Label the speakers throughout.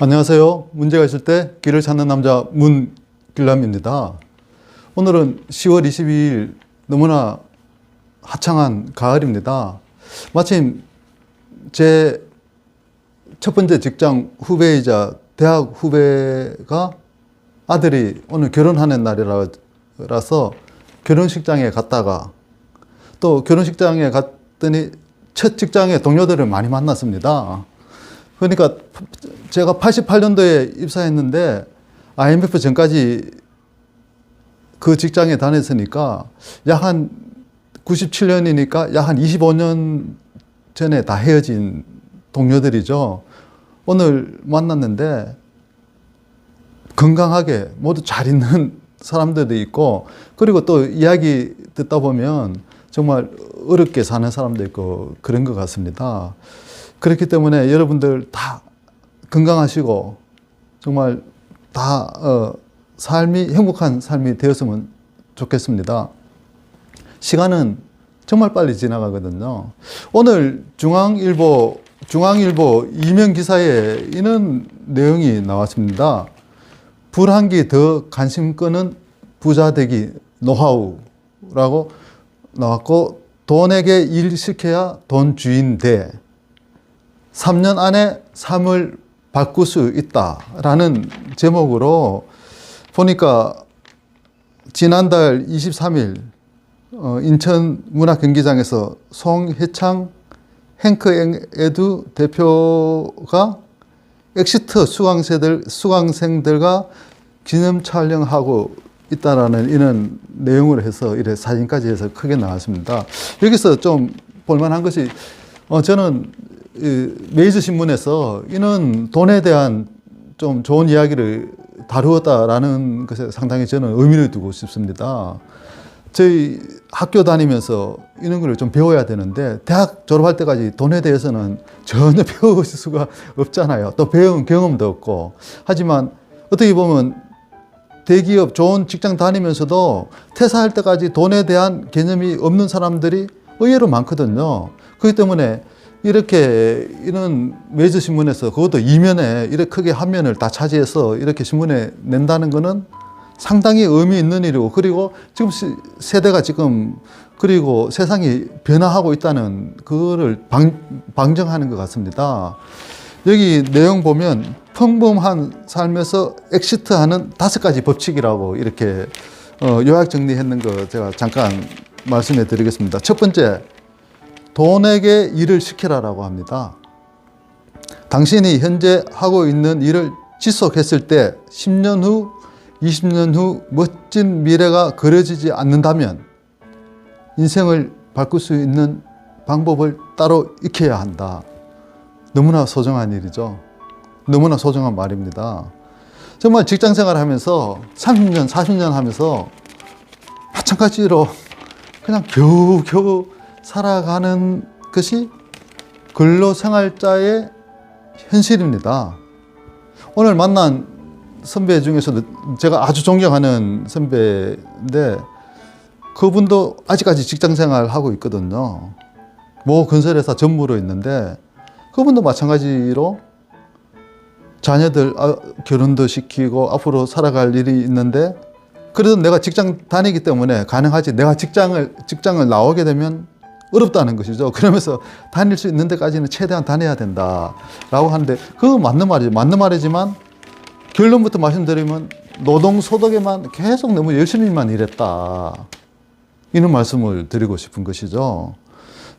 Speaker 1: 안녕하세요. 문제가 있을 때 길을 찾는 남자 문길남입니다. 오늘은 10월 22일 너무나 화창한 가을입니다. 마침 제 첫 번째 직장 후배이자 대학 후배가 아들이 오늘 결혼하는 날이라서 결혼식장에 갔다가 또 결혼식장에 갔더니 첫 직장의 동료들을 많이 만났습니다. 그러니까 제가 88년도에 입사했는데 IMF 전까지 그 직장에 다녔으니까 약 한 97년이니까 약 한 25년 전에 다 헤어진 동료들이죠. 오늘 만났는데 건강하게 모두 잘 있는 사람들도 있고, 그리고 또 이야기 듣다 보면 정말 어렵게 사는 사람도 있고 그런 것 같습니다. 그렇기 때문에 여러분들 다 건강하시고 정말 다 행복한 삶이 되었으면 좋겠습니다. 시간은 정말 빨리 지나가거든요. 오늘 중앙일보 이면 기사에 이런 내용이 나왔습니다. 불한기 더 관심 끄는 부자 되기 노하우라고 나왔고, 돈에게 일 시켜야 돈 주인 돼. 3년 안에 삶을 바꿀 수 있다라는 제목으로 보니까 지난달 23일 인천 문화경기장에서 송혜창 행크에두 대표가 엑시트 수강생들과 기념 촬영하고 있다라는 이런 내용으로 해서 이래 사진까지 해서 크게 나왔습니다. 여기서 좀 볼만한 것이 저는 메이저 신문에서 이는 돈에 대한 좀 좋은 이야기를 다루었다라는 것에 상당히 저는 의미를 두고 싶습니다. 저희 학교 다니면서 이런 걸 좀 배워야 되는데 대학 졸업할 때까지 돈에 대해서는 전혀 배울 수가 없잖아요. 또 배운 경험도 없고. 하지만 어떻게 보면 대기업 좋은 직장 다니면서도 퇴사할 때까지 돈에 대한 개념이 없는 사람들이 의외로 많거든요. 그렇기 때문에 이렇게 이런 메이저 신문에서 그것도 이면에 이렇게 크게 한 면을 다 차지해서 이렇게 신문에 낸다는 거는 상당히 의미 있는 일이고, 그리고 지금 세대가 지금 그리고 세상이 변화하고 있다는 그거를 방증하는 것 같습니다. 여기 내용 보면 평범한 삶에서 엑시트하는 5가지 법칙이라고 이렇게 요약 정리했는 거 제가 잠깐 말씀해 드리겠습니다. 첫 번째, 돈에게 일을 시키라라고 합니다. 당신이 현재 하고 있는 일을 지속했을 때 10년 후, 20년 후 멋진 미래가 그려지지 않는다면 인생을 바꿀 수 있는 방법을 따로 익혀야 한다. 너무나 소중한 일이죠. 너무나 소중한 말입니다. 정말 직장 생활 하면서 30년, 40년 하면서 마찬가지로 그냥 겨우겨우 살아가는 것이 근로생활자의 현실입니다. 오늘 만난 선배 중에서도 제가 아주 존경하는 선배인데 그분도 아직까지 직장생활 하고 있거든요. 모 건설회사 전무로 있는데 그분도 마찬가지로 자녀들 결혼도 시키고 앞으로 살아갈 일이 있는데, 그래도 내가 직장 다니기 때문에 가능하지, 내가 직장을 나오게 되면 어렵다는 것이죠. 그러면서 다닐 수 있는 데까지는 최대한 다녀야 된다라고 하는데 그거 맞는 말이지만 결론부터 말씀드리면 노동소득에만 계속 너무 열심히만 일했다, 이런 말씀을 드리고 싶은 것이죠.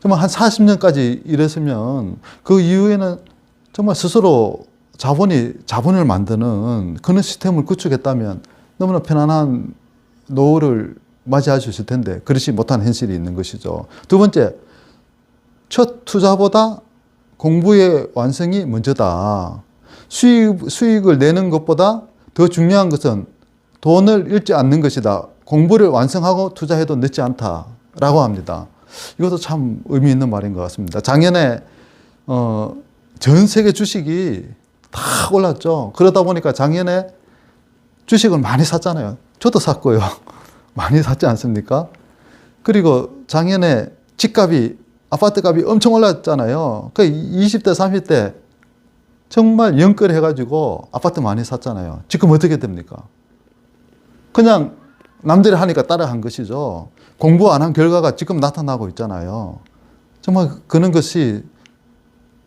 Speaker 1: 정말 한 40년까지 일했으면 그 이후에는 정말 스스로 자본을 만드는 그런 시스템을 구축했다면 너무나 편안한 노후를 맞이할 수 있을 텐데 그렇지 못한 현실이 있는 것이죠. 두 번째, 첫 투자보다 공부의 완성이 먼저다. 수익을 내는 것보다 더 중요한 것은 돈을 잃지 않는 것이다. 공부를 완성하고 투자해도 늦지 않다라고 합니다. 이것도 참 의미 있는 말인 것 같습니다. 작년에 전 세계 주식이 다 올랐죠. 그러다 보니까 작년에 주식을 많이 샀잖아요. 저도 샀고요. 많이 샀지 않습니까? 그리고 작년에 집값이, 아파트 값이 엄청 올랐잖아요. 그 20대, 30대 정말 영끌해가지고 아파트 많이 샀잖아요. 지금 어떻게 됩니까? 그냥 남들이 하니까 따라한 것이죠. 공부 안 한 결과가 지금 나타나고 있잖아요. 정말 그런 것이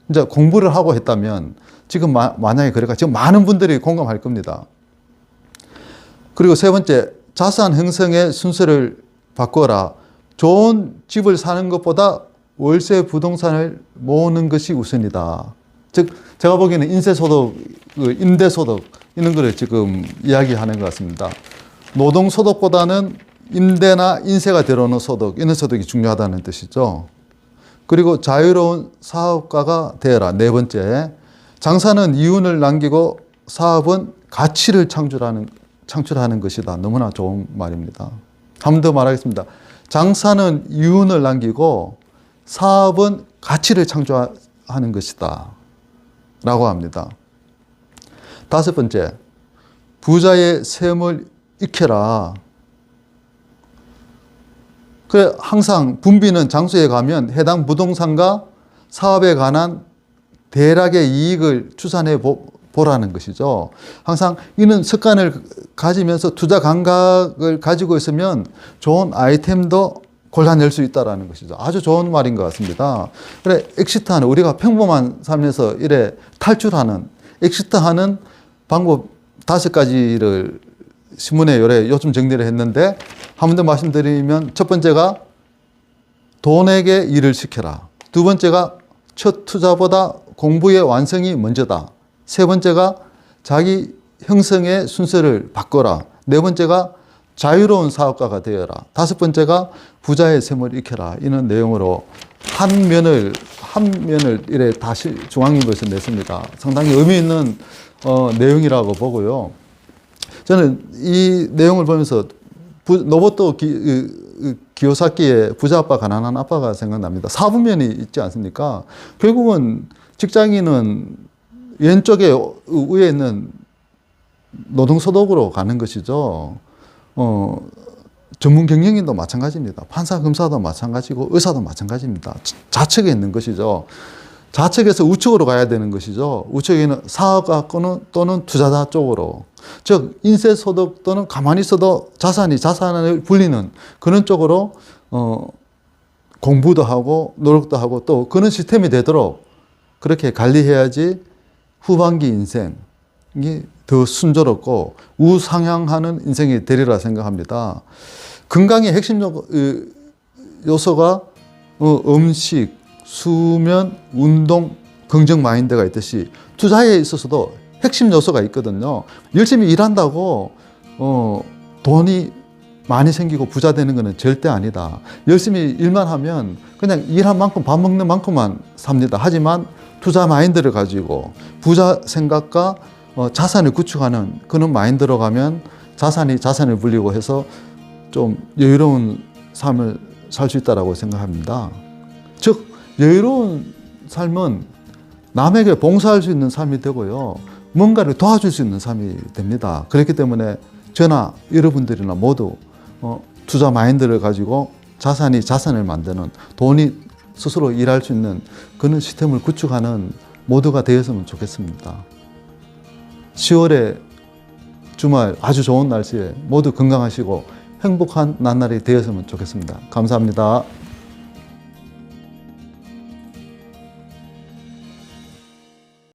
Speaker 1: 이제 공부를 하고 했다면 지금 만약에 그래가 지금 많은 분들이 공감할 겁니다. 그리고 세 번째, 자산 형성의 순서를 바꿔라. 좋은 집을 사는 것보다 월세 부동산을 모으는 것이 우선이다. 즉, 제가 보기에는 인세소득, 임대소득 이런 거를 지금 이야기하는 것 같습니다. 노동소득보다는 임대나 인세가 들어오는 소득, 이런 소득이 중요하다는 뜻이죠. 그리고 자유로운 사업가가 되어라. 네 번째, 장사는 이윤을 남기고 사업은 가치를 창출하는 것이다. 너무나 좋은 말입니다. 한 번 더 말하겠습니다. 장사는 이윤을 남기고 사업은 가치를 창출하는 것이다. 라고 합니다. 다섯 번째, 부자의 셈을 익혀라. 그래, 항상 분비는 장소에 가면 해당 부동산과 사업에 관한 대략의 이익을 추산해 보라는 것이죠. 항상 이런 습관을 가지면서 투자 감각을 가지고 있으면 좋은 아이템도 골라낼 수 있다는 것이죠. 아주 좋은 말인 것 같습니다. 그래, 엑시트하는, 우리가 평범한 삶에서 이래 탈출하는, 엑시트하는 방법 5가지를 신문에 요즘 정리를 했는데, 한 번 더 말씀드리면, 첫 번째가 돈에게 일을 시켜라. 두 번째가 첫 투자보다 공부의 완성이 먼저다. 세 번째가 자기 형성의 순서를 바꿔라. 네 번째가 자유로운 사업가가 되어라. 다섯 번째가 부자의 셈을 익혀라. 이런 내용으로 한 면을 이래 다시 중앙일보에서 냈습니다. 상당히 의미 있는 내용이라고 보고요. 저는 이 내용을 보면서 노보토 기요사키의 부자 아빠 가난한 아빠가 생각납니다. 사분면이 있지 않습니까? 결국은 직장인은 왼쪽에 위에 있는 노동소득으로 가는 것이죠. 전문 경영인도 마찬가지입니다. 판사, 검사도 마찬가지고 의사도 마찬가지입니다. 좌측에 있는 것이죠. 좌측에서 우측으로 가야 되는 것이죠. 우측에는 사업가 또는 투자자 쪽으로. 즉, 인세소득 또는 가만히 있어도 자산을 불리는 그런 쪽으로 공부도 하고 노력도 하고 또 그런 시스템이 되도록 그렇게 관리해야지 후반기 인생이 더 순조롭고 우상향하는 인생이 되리라 생각합니다. 건강의 핵심 요소가 음식, 수면, 운동, 긍정 마인드가 있듯이 투자에 있어서도 핵심 요소가 있거든요. 열심히 일한다고 돈이 많이 생기고 부자 되는 것은 절대 아니다. 열심히 일만 하면 그냥 일한 만큼 밥 먹는 만큼만 삽니다. 하지만 투자 마인드를 가지고 부자 생각과 자산을 구축하는 그런 마인드로 가면 자산을 불리고 해서 좀 여유로운 삶을 살 수 있다고 생각합니다. 즉, 여유로운 삶은 남에게 봉사할 수 있는 삶이 되고요. 뭔가를 도와줄 수 있는 삶이 됩니다. 그렇기 때문에 저나 여러분들이나 모두 투자 마인드를 가지고 자산을 만드는, 돈이 스스로 일할 수 있는 그런 시스템을 구축하는 모두가 되었으면 좋겠습니다. 10월에 주말 아주 좋은 날씨에 모두 건강하시고 행복한 나날이 되었으면 좋겠습니다. 감사합니다.